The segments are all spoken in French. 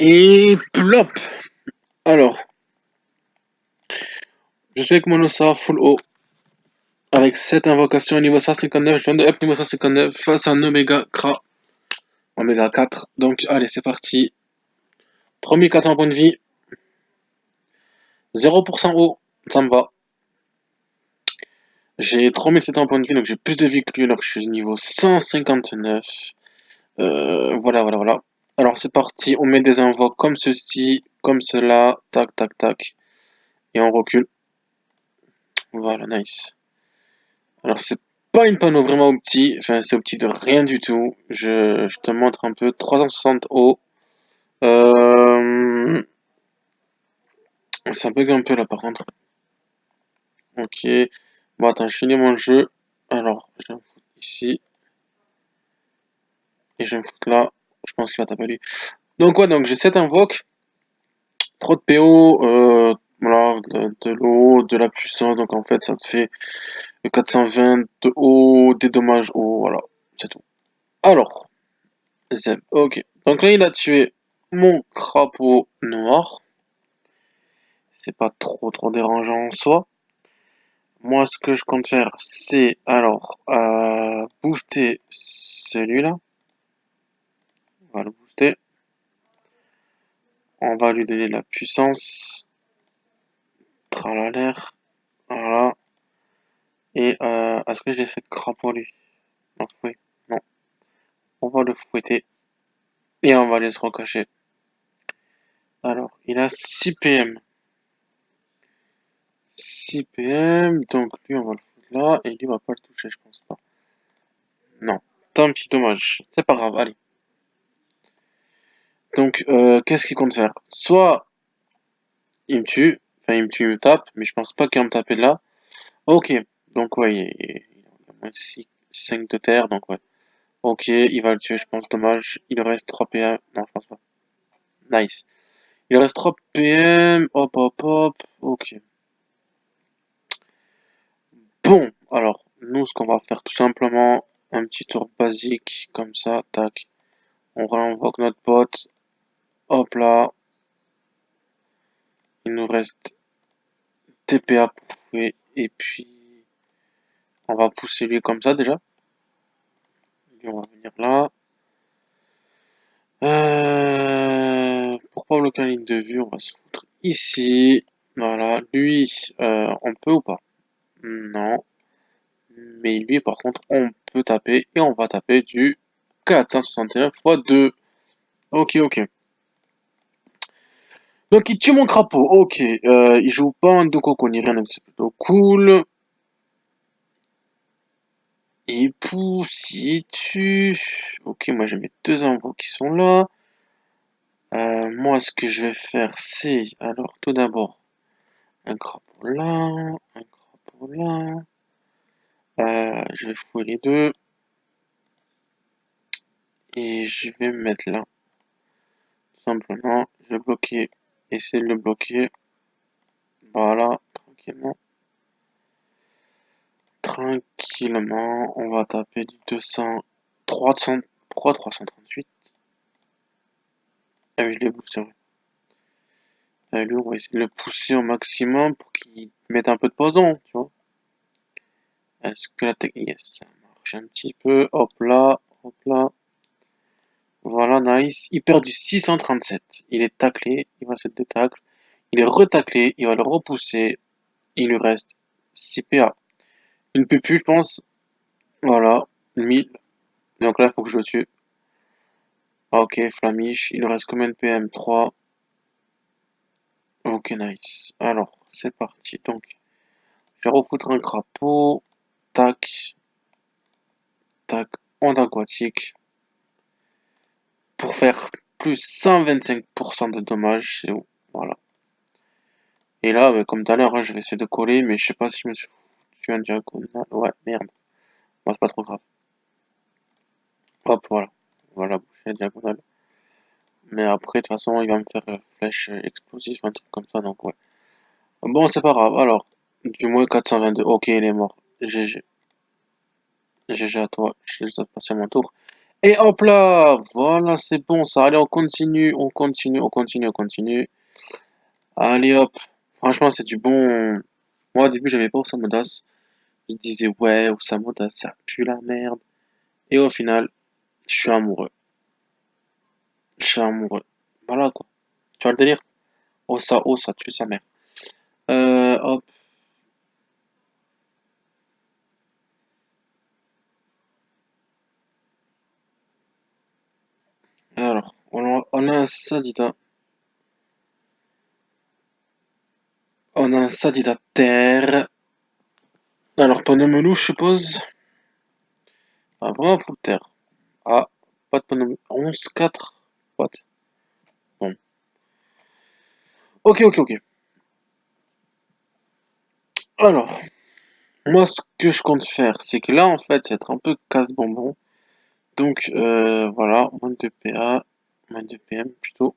Et plop. Alors, je suis avec mon Ossa full haut avec 7 invocations niveau 159. Je viens de up niveau 159 face à un Omega Kra. Omega 4. Donc, allez, c'est parti. 3400 points de vie. 0% haut. Ça me va. J'ai 3700 points de vie, donc j'ai plus de vie que lui, alors que je suis niveau 159. Voilà. Alors, c'est parti. On met des invoques comme ceci, comme cela. Tac, tac, tac. Et on recule. Voilà, nice. Alors, c'est pas une panneau vraiment au petit, enfin, c'est au petit de rien du tout. Je te montre un peu. 360 haut. Ça bug un peu là par contre. Ok. Bon, attends, je finis mon jeu. Alors, je vais me foutre ici. Et je vais me foutre là. Je pense qu'il va taper lui. Donc, ouais, donc j'ai 7 invoques. Trop de PO. Voilà, de l'eau, de la puissance. Donc, en fait, ça te fait 420 de haut, des dommages haut. Voilà, c'est tout. Alors. Zeb, ok. Donc là, il a tué mon crapaud noir. C'est pas trop dérangeant en soi. Moi, ce que je compte faire, c'est alors booster celui-là. On va le booster. On va lui donner de la puissance. Tralalaire. Voilà. Et est-ce que j'ai fait crapaud lui? Non, oui. Non. On va le fouetter. Et on va aller se recacher. Alors, il a 6 PM. 6 PM. Donc lui, on va le foutre là. Et lui, on va pas le toucher, je pense pas. Non. Tant pis, dommage. C'est pas grave, allez. Donc, qu'est-ce qu'il compte faire? Soit il me tue, enfin il me tue, il me tape, mais je pense pas qu'il va me taper de là. Ok, donc ouais, il a moins 6, 5 de terre, donc ouais. Ok, il va le tuer, je pense, dommage. Il reste 3 PM. Non, je pense pas. Nice. Il reste 3 PM. Hop. Ok. Bon, alors, nous, ce qu'on va faire tout simplement, un petit tour basique, comme ça, tac. On réinvoque notre pote. Hop là. Il nous reste TPA pour fouiller. Et puis, on va pousser lui comme ça déjà. Lui, on va venir là. Pour pas bloquer la ligne de vue, on va se foutre ici. Voilà. Lui, on peut ou pas? Non. Mais lui, par contre, on peut taper. Et on va taper du 461 x 2. Ok. Donc, il tue mon crapaud. Ok. Il joue pas un Dokoko ni rien, donc c'est plutôt cool. Il pousse, il tue. Ok, moi j'ai mes 2 envois qui sont là. Moi, ce que je vais faire, c'est... Alors, tout d'abord, un crapaud là, un crapaud là. Je vais fouiller les deux. Et je vais me mettre là. Tout simplement, je vais bloquer. Essayer de le bloquer. Voilà, tranquillement. Tranquillement, on va taper du 200... 300... Pourquoi 338? Ah oui, je l'ai boosté, ouais. Lui, on va essayer de le pousser au maximum pour qu'il mette un peu de poison, tu vois. Est-ce que la technique, yes, ça marche un petit peu. Hop là. Voilà, nice. Il perd du 637. Il est taclé, il va se détacle. Il est retaclé, il va le repousser. Il lui reste 6 PA. Une peut plus, je pense. Voilà, 1000. Donc là, il faut que je le tue. Ok, Flamiche. Il lui reste combien de PM? 3. Ok, nice. Alors, c'est parti. Donc, je vais refoutre un crapaud. Tac, onde aquatique. Pour faire plus 125% de dommages. C'est où? Voilà. Et là, bah, comme tout à l'heure, hein, je vais essayer de coller, mais je sais pas si je me suis foutu un diagonal. Ouais, merde. Bon, c'est pas trop grave. Hop, voilà. Voilà, boucher la diagonale. Mais après, de toute façon, il va me faire flèche explosive, un truc comme ça, donc ouais. Bon, c'est pas grave. Alors, du moins 422. Ok, il est mort. GG. GG à toi. Je dois passer mon tour. Et hop là, voilà, c'est bon ça. Allez, on continue, on continue, on continue, on continue. Allez hop. Franchement, c'est du bon. Moi, au début, j'aimais pas Osamodas. Je disais, ouais, Osamodas, ça pue la merde. Et au final, je suis amoureux. Je suis amoureux. Voilà quoi. Tu vois le délire? Osa, tue sa mère. Hop. Alors, on a un Sadida. On a un Sadida terre. Alors, Ponomelou, je suppose. Ah, vraiment full terre. Ah, pas de Ponomelou. 11-4. What? Bon. Ok, ok, ok. Alors, moi, ce que je compte faire, c'est que là, en fait, ça va être un peu casse-bonbon. Donc, voilà, moins de PA, moins de PM plutôt.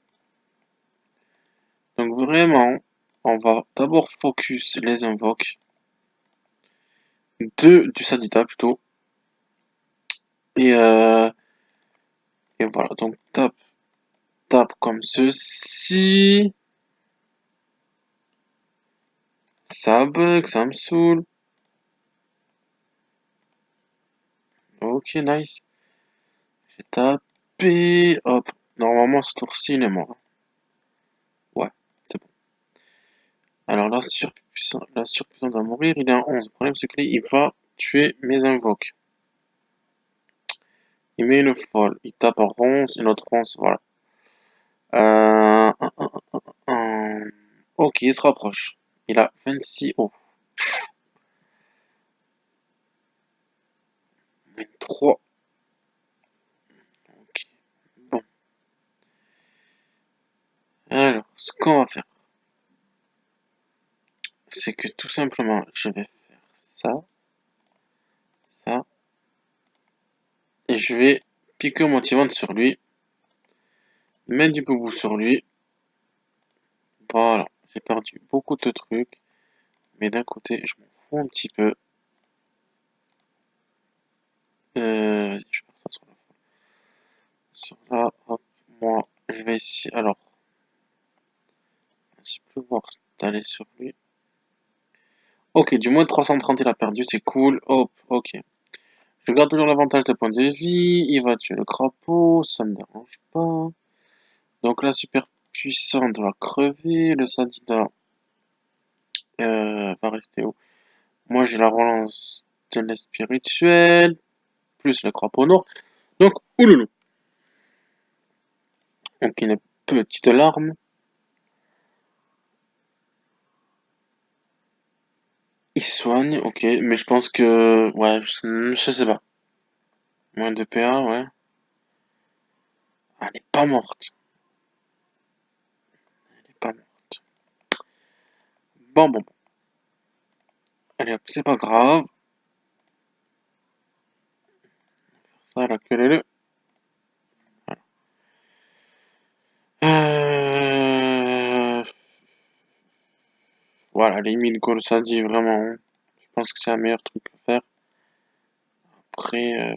Donc, vraiment, on va d'abord focus les invoques. Deux du Sadida plutôt. Et, euh, et voilà, donc tape comme ceci. Ça bug, ça me saoule. Ok, nice. J'ai tapé. Hop. Normalement, ce tour-ci, il est mort. Ouais, c'est bon. Alors, la surpuissance va mourir. Il est à 11. Le problème, c'est qu'il va tuer mes invoques. Il met une folle. Il tape en ronce, une autre ronce, voilà. Euh, Ok, il se rapproche. Il a 26 hauts. 23. Ok. Bon. Alors, ce qu'on va faire, c'est que tout simplement, je vais faire ça, ça, et je vais piquer motivante sur lui, mettre du boubou sur lui. Voilà. J'ai perdu beaucoup de trucs, mais d'un côté, je m'en fous un petit peu. Vas-y, je vais faire ça sur là, hop, moi, je vais ici. Alors, je peux voir d'aller sur lui. Ok, du moins 330 il a perdu, c'est cool. Hop, ok. Je garde toujours l'avantage de points de vie. Il va tuer le crapaud, ça me dérange pas. Donc la super puissante va crever. Le Sadida va rester haut. Moi j'ai la relance de l'espirituel, plus le crapaud noir. Donc, ouloulou. Donc une petite larme. Il soigne, ok, mais je pense que... Ouais, je sais pas. Moins de PA, ouais. Ah, elle est pas morte. Elle est pas morte. Bon, bon, bon. Allez hop, c'est pas grave. Ça, la queue, Euh... Voilà, les 1000 goals, ça dit vraiment, hein. Je pense que c'est un meilleur truc à faire. Après,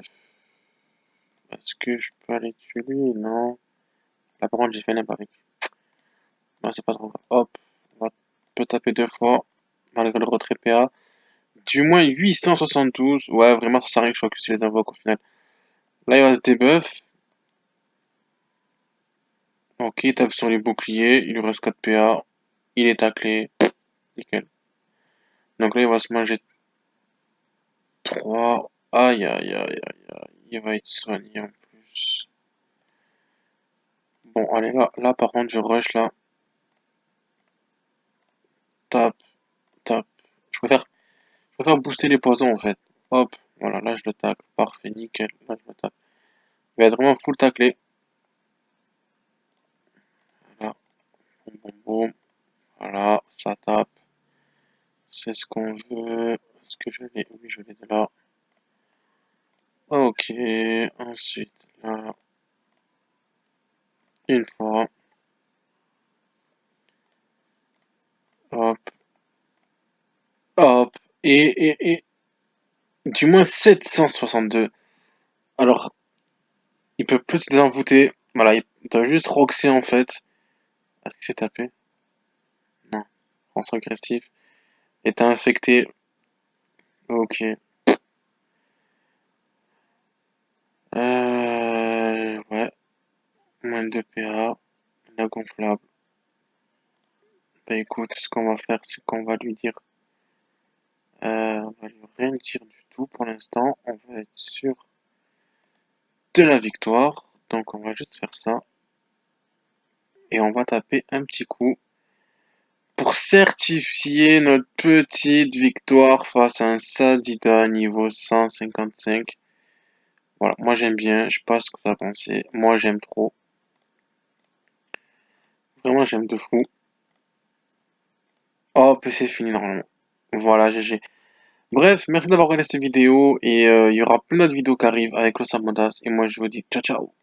est-ce que je peux aller tuer lui? Non. Là, par contre, j'ai fait n'importe avec. Non, c'est pas trop grave. Hop, peut taper deux fois, malgré le retrait PA. Du moins 872. Ouais, vraiment, ça sert à rien que je focus les invoques au final. Là, il va se debuff. Ok, il tape sur les boucliers. Il lui reste 4 PA. Il est taclé. Nickel. Donc là, il va se manger 3. Aïe, aïe, aïe, aïe, aïe. Il va être soigné en plus. Bon, allez, là, par contre, je rush, là. Tape, tape. Je préfère booster les poisons, en fait. Hop, voilà, là, je le tacle. Parfait, nickel. Là, je le tacle. Il va être vraiment full taclé. Voilà, boum, boum, boum. Voilà, ça tape. C'est ce qu'on veut. Est-ce que je l'ai? Oui, je l'ai de là. Ok, ensuite, là, une fois. Hop, hop. Et du moins 762. Alors, Il peut plus se désenvoûter. Voilà, il doit juste roxer en fait. Est-ce qu'il s'est tapé? Non. France agressif. Est infecté. Ok. Ouais. Moins de PA. La gonflable. Bah écoute, ce qu'on va faire, c'est qu'on va lui dire. On va lui rien dire du tout pour l'instant. On va être sûr de la victoire. Donc on va juste faire ça. Et on va taper un petit coup pour certifier notre petite victoire face à un Sadida niveau 155. Voilà, moi j'aime bien, je sais pas ce que vous en pensez. Moi j'aime trop. Vraiment j'aime de fou. Hop, et c'est fini normalement. Voilà, GG. Bref, merci d'avoir regardé cette vidéo et il y aura plein d'autres vidéos qui arrivent avec Los Amodas et moi je vous dis ciao ciao.